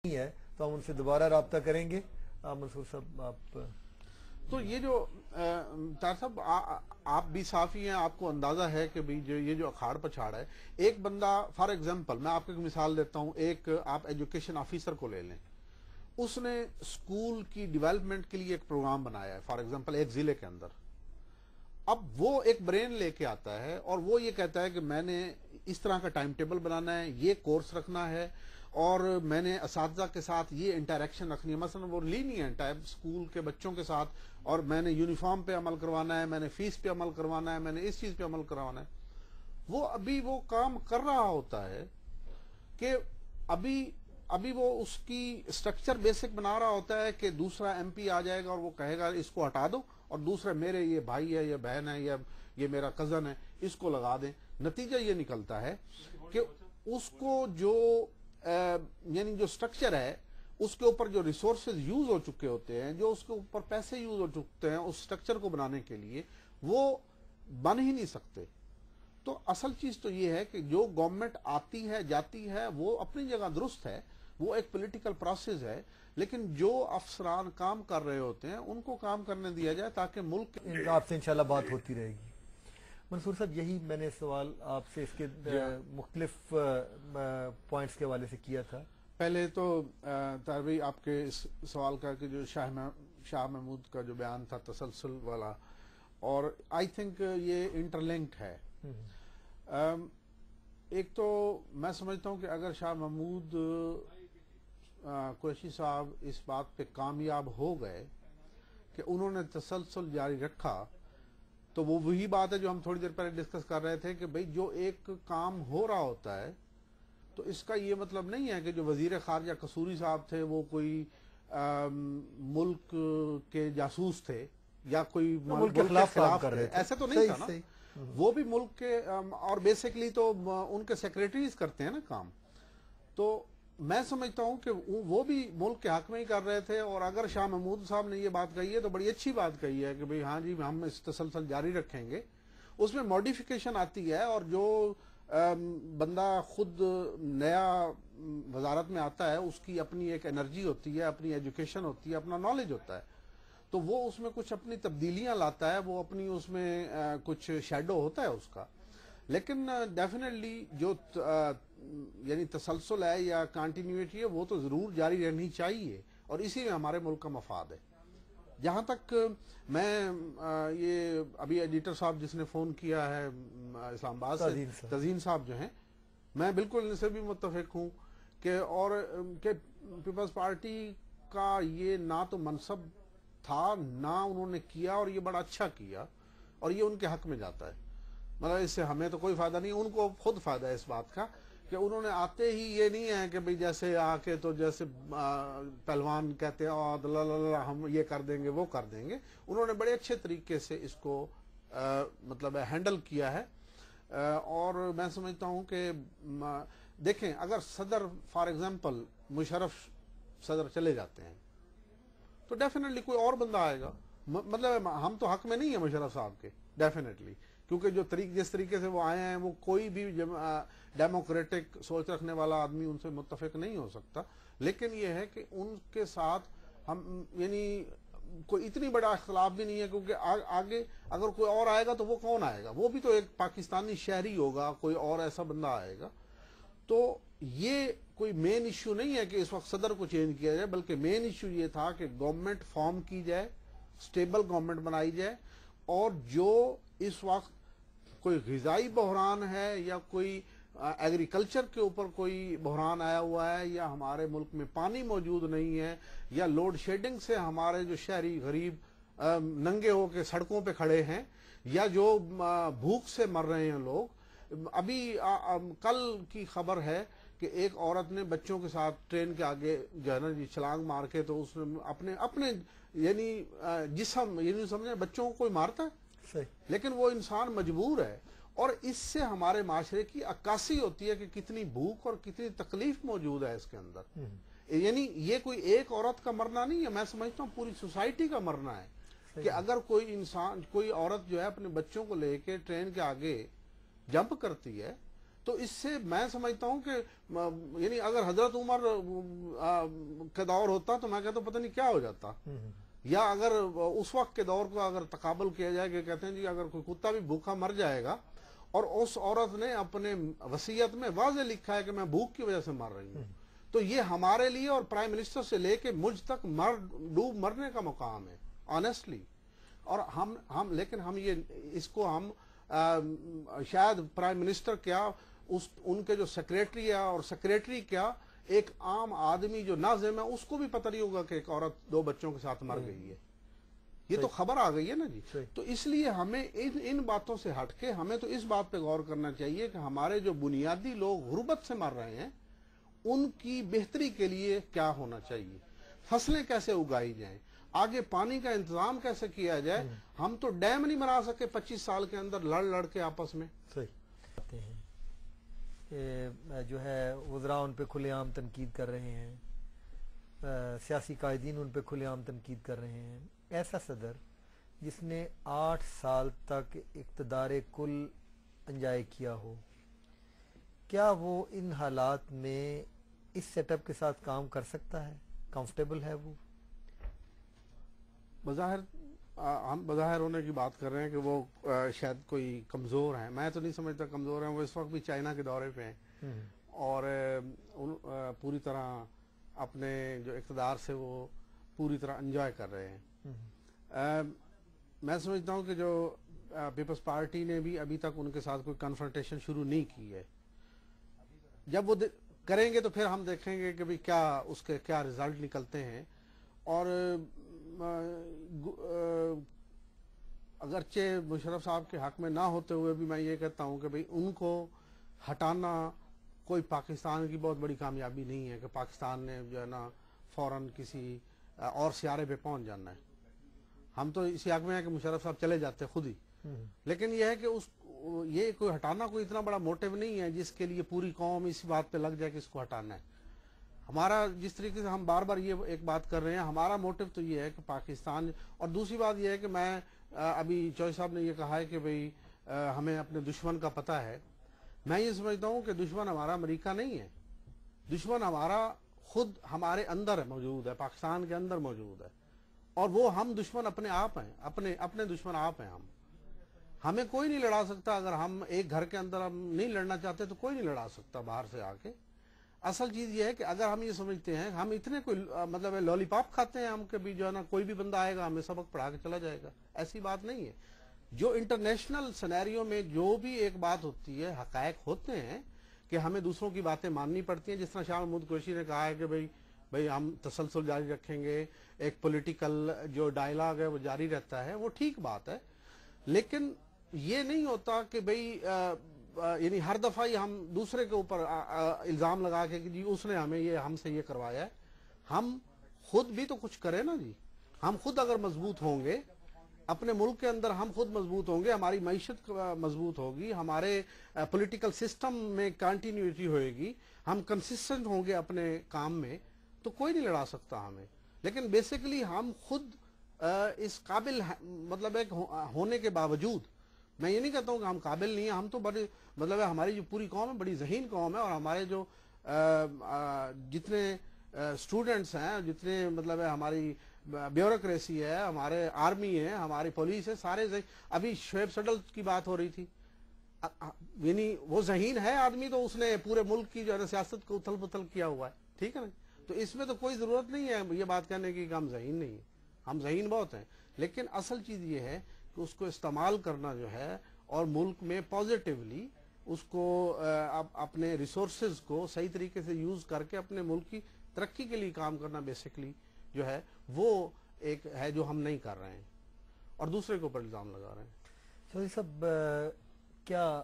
نہیں ہے تو ہم ان سے دوبارہ رابطہ کریں گے. منصور صاحب آپ تو یہ جو طاہر صاحب آپ بھی صحافی ہیں, آپ کو اندازہ ہے کہ یہ جو اکھاڑ پچھاڑ ہے, ایک بندہ فار ایگزامپل میں آپ کو ایک مثال دیتا ہوں, ایک آپ ایجوکیشن آفیسر کو لے لیں, اس نے اسکول کی ڈیولپمنٹ کے لیے ایک پروگرام بنایا ہے فار ایگزامپل ایک ضلع کے اندر. اب وہ ایک برین لے کے آتا ہے اور وہ یہ کہتا ہے کہ میں نے اس طرح کا ٹائم ٹیبل بنانا ہے, یہ کورس رکھنا ہے, اور میں نے اساتذہ کے ساتھ یہ انٹریکشن رکھنی ہے, مثلا وہ لینینٹ ہے اسکول کے بچوں کے ساتھ, اور میں نے یونیفارم پہ عمل کروانا ہے, میں نے فیس پہ عمل کروانا ہے, میں نے اس چیز پہ عمل کروانا ہے. وہ ابھی وہ کام کر رہا ہوتا ہے کہ ابھی وہ اس کی اسٹرکچر بیسک بنا رہا ہوتا ہے کہ دوسرا ایم پی آ جائے گا اور وہ کہے گا اس کو ہٹا دو, اور دوسرا میرے یہ بھائی ہے, یہ بہن ہے, یا یہ میرا کزن ہے, اس کو لگا دیں. نتیجہ یہ نکلتا ہے کہ اس کو جو یعنی جو اسٹرکچر ہے اس کے اوپر جو ریسورسز یوز ہو چکے ہوتے ہیں, جو اس کے اوپر پیسے یوز ہو چکتے ہیں اس اسٹرکچر کو بنانے کے لیے, وہ بن ہی نہیں سکتے. تو اصل چیز تو یہ ہے کہ جو گورنمنٹ آتی ہے جاتی ہے وہ اپنی جگہ درست ہے, وہ ایک پولیٹیکل پروسیس ہے, لیکن جو افسران کام کر رہے ہوتے ہیں ان کو کام کرنے دیا جائے تاکہ ملک آپ سے انشاءاللہ بات ہوتی رہے گی. منصور صاحب یہی میں نے سوال آپ سے اس کے مختلف پوائنٹس کے حوالے سے کیا تھا. پہلے تو طاہر بھائی آپ کے اس سوال کا کہ جو شاہ محمود کا جو بیان تھا تسلسل والا, اور آئی تھنک یہ انٹرلنکڈ ہے. ایک تو میں سمجھتا ہوں کہ اگر شاہ محمود قریشی صاحب اس بات پہ کامیاب ہو گئے کہ انہوں نے تسلسل جاری رکھا, تو وہ وہی بات ہے جو ہم تھوڑی دیر پہلے ڈسکس کر رہے تھے کہ بھئی جو ایک کام ہو رہا ہوتا ہے تو اس کا یہ مطلب نہیں ہے کہ جو وزیر خارجہ قصوری صاحب تھے وہ کوئی ملک کے جاسوس تھے یا کوئی ملک کے خلاف کر رہے تھے. ایسے تو نہیں تھا نا, وہ بھی ملک کے اور بیسکلی تو ان کے سیکریٹریز کرتے ہیں نا کام. تو میں سمجھتا ہوں کہ وہ بھی ملک کے حق میں ہی کر رہے تھے, اور اگر شاہ محمود صاحب نے یہ بات کہی ہے تو بڑی اچھی بات کہی ہے کہ بھئی ہاں جی ہم اس تسلسل جاری رکھیں گے. اس میں موڈیفیکیشن آتی ہے, اور جو بندہ خود نیا وزارت میں آتا ہے اس کی اپنی ایک انرجی ہوتی ہے, اپنی ایجوکیشن ہوتی ہے, اپنا نالج ہوتا ہے, تو وہ اس میں کچھ اپنی تبدیلیاں لاتا ہے, وہ اپنی اس میں کچھ شیڈو ہوتا ہے اس کا. لیکن ڈیفینیٹلی جو یعنی تسلسل ہے یا کنٹینیوٹی ہے وہ تو ضرور جاری رہنی چاہیے, اور اسی میں ہمارے ملک کا مفاد ہے. جہاں تک میں یہ ابھی ایڈیٹر صاحب جس نے فون کیا ہے اسلام آباد سے, تزین صاحب جو ہیں, میں بالکل ان سے بھی متفق ہوں کہ اور کہ پیپلز پارٹی کا یہ نہ تو منصب تھا نہ انہوں نے کیا, اور یہ بڑا اچھا کیا, اور یہ ان کے حق میں جاتا ہے. مطلب اس سے ہمیں تو کوئی فائدہ نہیں, ان کو خود فائدہ ہے اس بات کا کہ انہوں نے آتے ہی یہ نہیں ہے کہ بھئی جیسے آ کے تو جیسے پہلوان کہتے ہیں ہم یہ کر دیں گے وہ کر دیں گے. انہوں نے بڑے اچھے طریقے سے اس کو مطلب ہینڈل کیا ہے. اور میں سمجھتا ہوں کہ دیکھیں اگر صدر فار ایگزامپل مشرف صدر چلے جاتے ہیں تو ڈیفینیٹلی کوئی اور بندہ آئے گا. مطلب ہم تو حق میں نہیں ہیں مشرف صاحب کے ڈیفینیٹلی, کیونکہ جو جس طریقے سے وہ آئے ہیں وہ کوئی بھی ڈیموکریٹک سوچ رکھنے والا آدمی ان سے متفق نہیں ہو سکتا. لیکن یہ ہے کہ ان کے ساتھ ہم یعنی کوئی اتنی بڑا اختلاف بھی نہیں ہے, کیونکہ آگے اگر کوئی اور آئے گا تو وہ کون آئے گا, وہ بھی تو ایک پاکستانی شہری ہوگا, کوئی اور ایسا بندہ آئے گا. تو یہ کوئی مین ایشو نہیں ہے کہ اس وقت صدر کو چینج کیا جائے, بلکہ مین ایشو یہ تھا کہ گورنمنٹ فارم کی جائے, سٹیبل گورنمنٹ بنائی جائے, اور جو اس وقت کوئی غذائی بحران ہے یا کوئی ایگریکلچر کے اوپر کوئی بحران آیا ہوا ہے, یا ہمارے ملک میں پانی موجود نہیں ہے, یا لوڈ شیڈنگ سے ہمارے جو شہری غریب ننگے ہو کے سڑکوں پہ کھڑے ہیں, یا جو بھوک سے مر رہے ہیں لوگ. ابھی کل کی خبر ہے کہ ایک عورت نے بچوں کے ساتھ ٹرین کے آگے جو ہے نا جی چھلانگ مار کے, تو اس نے اپنے یعنی جسم یعنی سمجھیں بچوں کو کوئی مارتا ہے, لیکن وہ انسان مجبور ہے. اور اس سے ہمارے معاشرے کی عکاسی ہوتی ہے کہ کتنی بھوک اور کتنی تکلیف موجود ہے اس کے اندر. یعنی یہ کوئی ایک عورت کا مرنا نہیں ہے, میں سمجھتا ہوں پوری سوسائٹی کا مرنا ہے کہ اگر کوئی انسان کوئی عورت جو ہے اپنے بچوں کو لے کے ٹرین کے آگے جمپ کرتی ہے تو اس سے میں سمجھتا ہوں کہ یعنی اگر حضرت عمر کا دور ہوتا تو میں کہتا ہوں پتہ نہیں کیا ہو جاتا، یا اگر اس وقت کے دور کو اگر تقابل کیا جائے کہ کہتے ہیں جی اگر کوئی کتا بھی بھوکا مر جائے گا اور اس عورت نے اپنے وصیت میں واضح لکھا ہے کہ میں بھوک کی وجہ سے مر رہی ہوں، تو یہ ہمارے لیے اور پرائم منسٹر سے لے کے مجھ تک ڈوب مرنے کا مقام ہے آنیسٹلی. اور ہم لیکن ہم یہ اس کو ہم شاید پرائم منسٹر کیا ان کے جو سیکریٹری ہے اور سیکریٹری کیا ایک عام آدمی جو ناظم ہے اس کو بھی پتہ نہیں ہوگا کہ ایک عورت 2 بچوں کے ساتھ مر گئی ہے. یہ تو خبر آ گئی ہے نا جی. تو اس لیے ہمیں ان باتوں سے ہٹ کے ہمیں تو اس بات پہ غور کرنا چاہیے کہ ہمارے جو بنیادی لوگ غربت سے مر رہے ہیں ان کی بہتری کے لیے کیا ہونا چاہیے، فصلیں کیسے اگائی جائیں، آگے پانی کا انتظام کیسے کیا جائے. ہم تو ڈیم نہیں بنا سکے 25 سال کے اندر لڑ کے آپس میں. صحیح ہیں جو ہے وزراء ان پہ کھلے عام تنقید کر رہے ہیں، سیاسی قائدین ان پہ کھلے عام تنقید کر رہے ہیں. ایسا صدر جس نے 8 سال تک اقتدار کل انجوائے کیا ہو، کیا وہ ان حالات میں اس سیٹ اپ کے ساتھ کام کر سکتا ہے؟ کمفرٹیبل ہے وہ؟ ہم بظاہر ہونے کی بات کر رہے ہیں کہ وہ شاید کوئی کمزور ہیں. میں تو نہیں سمجھتا کمزور ہیں. وہ اس وقت بھی چائنا کے دورے پہ ہیں اور پوری طرح اپنے جو اقتدار سے وہ پوری طرح انجوائے کر رہے ہیں. میں سمجھتا ہوں کہ جو پیپلز پارٹی نے بھی ابھی تک ان کے ساتھ کوئی کنفرنٹیشن شروع نہیں کی ہے. جب وہ کریں گے تو پھر ہم دیکھیں گے کہ بھی کیا اس کے کیا رزلٹ نکلتے ہیں. اور اگرچہ مشرف صاحب کے حق میں نہ ہوتے ہوئے بھی میں یہ کہتا ہوں کہ بھئی ان کو ہٹانا کوئی پاکستان کی بہت بڑی کامیابی نہیں ہے کہ پاکستان نے جو ہے نا فوراً کسی اور سیارے پہ پہنچ جانا ہے. ہم تو اسی حق میں ہیں کہ مشرف صاحب چلے جاتے خود ہی. لیکن یہ ہے کہ یہ کوئی ہٹانا کوئی اتنا بڑا موٹیو نہیں ہے جس کے لیے پوری قوم اسی بات پہ لگ جائے کہ اس کو ہٹانا ہے. ہمارا جس طریقے سے ہم بار بار یہ ایک بات کر رہے ہیں، ہمارا موٹیو تو یہ ہے کہ پاکستان. اور دوسری بات یہ ہے کہ میں ابھی چوہے صاحب نے یہ کہا ہے کہ بھئی ہمیں اپنے دشمن کا پتہ ہے. میں یہ سمجھتا ہوں کہ دشمن ہمارا امریکہ نہیں ہے. دشمن ہمارا خود ہمارے اندر موجود ہے، پاکستان کے اندر موجود ہے. اور وہ ہم دشمن اپنے آپ ہیں، اپنے دشمن آپ ہیں. ہمیں کوئی نہیں لڑا سکتا. اگر ہم ایک گھر کے اندر ہم نہیں لڑنا چاہتے تو کوئی نہیں لڑا سکتا باہر سے آ کے. اصل چیز یہ ہے کہ اگر ہم یہ سمجھتے ہیں ہم اتنے کوئی مطلب لالی پاپ کھاتے ہیں ہم کہ بھی جو ہے نا کوئی بھی بندہ آئے گا ہمیں سبق پڑھا کے چلا جائے گا، ایسی بات نہیں ہے. جو انٹرنیشنل سینیریو میں جو بھی ایک بات ہوتی ہے، حقائق ہوتے ہیں کہ ہمیں دوسروں کی باتیں ماننی پڑتی ہیں. جس طرح شاہ محمود قریشی نے کہا ہے کہ بھئی ہم تسلسل جاری رکھیں گے، ایک پولیٹیکل جو ڈائلاگ ہے وہ جاری رہتا ہے، وہ ٹھیک بات ہے. لیکن یہ نہیں ہوتا کہ بھئی یعنی ہر دفعہ ہی ہم دوسرے کے اوپر الزام لگا کے کہ جی اس نے ہم سے یہ کروایا ہے. ہم خود بھی تو کچھ کریں نا جی. ہم خود اگر مضبوط ہوں گے اپنے ملک کے اندر، ہم خود مضبوط ہوں گے، ہماری معیشت مضبوط ہوگی، ہمارے پولیٹیکل سسٹم میں کنٹینیوٹی ہوئے گی، ہم کنسسٹنٹ ہوں گے اپنے کام میں، تو کوئی نہیں لڑا سکتا ہمیں. لیکن بیسیکلی ہم خود اس قابل مطلب ایک ہونے کے باوجود، میں یہ نہیں کہتا ہوں کہ ہم قابل نہیں ہیں. ہم تو بڑے مطلب ہماری جو پوری قوم ہے بڑی ذہین قوم ہے. اور ہمارے جو جتنے اسٹوڈنٹس ہیں، جتنے مطلب ہماری بیوروکریسی ہے، ہمارے آرمی ہے، ہماری پولیس ہے، سارے ابھی شعیب سڈل کی بات ہو رہی تھی. یعنی وہ ذہین ہے آدمی تو اس نے پورے ملک کی جو ہے نا سیاست کو اتھل پتھل کیا ہوا ہے. ٹھیک ہے نا. تو اس میں تو کوئی ضرورت نہیں ہے یہ بات کہنے کی کہ ہم ذہین نہیں ہیں. ہم ذہین بہت ہیں. لیکن اصل چیز یہ ہے کہ اس کو استعمال کرنا جو ہے اور ملک میں پازیٹیولی اس کو اپنے ریسورسز کو صحیح طریقے سے یوز کر کے اپنے ملک کی ترقی کے لیے کام کرنا بیسیکلی جو ہے وہ ایک ہے جو ہم نہیں کر رہے ہیں اور دوسرے کے اوپر الزام لگا رہے ہیں. چودھری صاحب، کیا